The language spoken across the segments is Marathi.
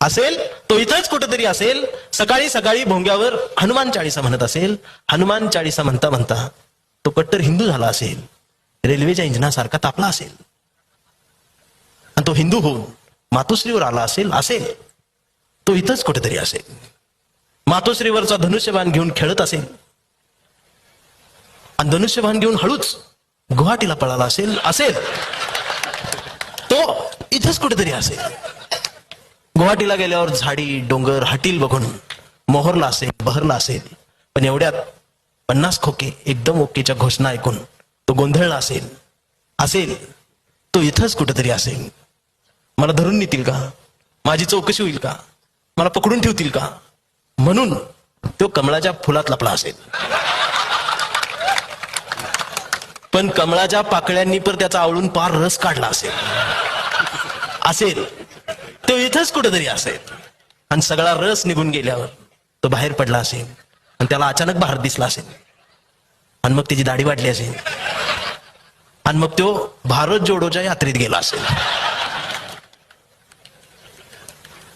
असेल तो इथंच कुठेतरी असेल. सकाळी सकाळी भोंग्यावर हनुमान चाळीसा म्हणत असेल. हनुमान चाळीसा म्हणता म्हणता तो कट्टर हिंदू झाला असेल. रेल्वेच्या इंजिनासारखा तापला असेल आणि तो हिंदू होऊन मातोश्रीवर आला असेल तो इथंच कुठेतरी असेल. मातोश्रीवरचा धनुष्यबाण घेऊन खेळत असेल आणि धनुष्यबाण घेऊन हळूच गुवाहाटीला पळाला असेल तो इथंच कुठेतरी असेल. गुवाहाटीला गेल्यावर झाडी डोंगर हाटील बघून मोहरला असेल, बहरला असेल. पण एवढ्यात 50 खोके एकदम ओकेच्या घोषणा ऐकून तो गोंधळला असेल तो इथंच कुठेतरी असेल. मला धरून नेतील का, माझी चौकशी होईल का, मला पकडून ठेवतील का, म्हणून तो कमळाच्या फुलात लपला असेल. पण कमळाच्या पाकळ्यांनी पर त्याचा आवळून पार रस काढला असेल तो इथंच कुठेतरी असेल. आणि सगळा रस निघून गेल्यावर तो बाहेर पडला असेल आणि त्याला अचानक बाहेर दिसला असेल आणि मग त्याची दाढी वाढली असेल आणि मग तो भारत जोडोच्या यात्रेत गेला असेल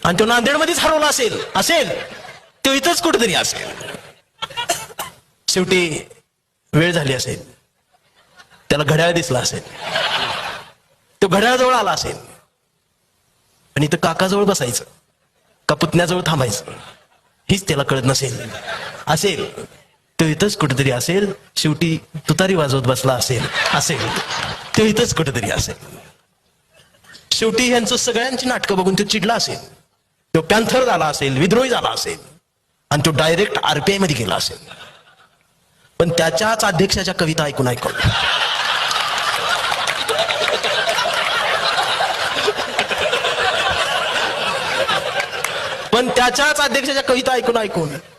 आणि तो नांदेडमध्येच हरवला असेल तो इथंच कुठेतरी असेल. शेवटी वेळ झाली असेल, त्याला घड्याळ दिसला असेल, तो घड्याळाजवळ आला असेल आणि इथं काकाजवळ बसायचं का पुतण्याजवळ थांबायचं हीच त्याला कळत असेल तो इथंच कुठेतरी असेल. शेवटी तुतारी वाजवत बसला असेल तो इथंच कुठेतरी असेल. शेवटी यांचं सगळ्यांची नाटकं बघून तो चिडला असेल, तो पॅन्थर झाला असेल, विद्रोही झाला असेल आणि तो डायरेक्ट आरपीआय मध्ये गेला असेल. पण त्याच्याच अध्यक्षाच्या कविता ऐकून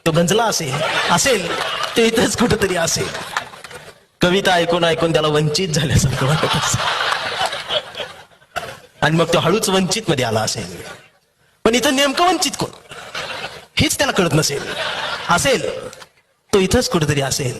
तो गंजला असेल ते इथंच कुठेतरी असेल. कविता ऐकून त्याला वंचित झाल्यासारखं वाटत असेल आणि मग तो हळूच वंचित मध्ये आला असेल. पण इथं नेमकं वंचित कोण हेच त्याला कळत असेल तो इथंच कुठेतरी असेल.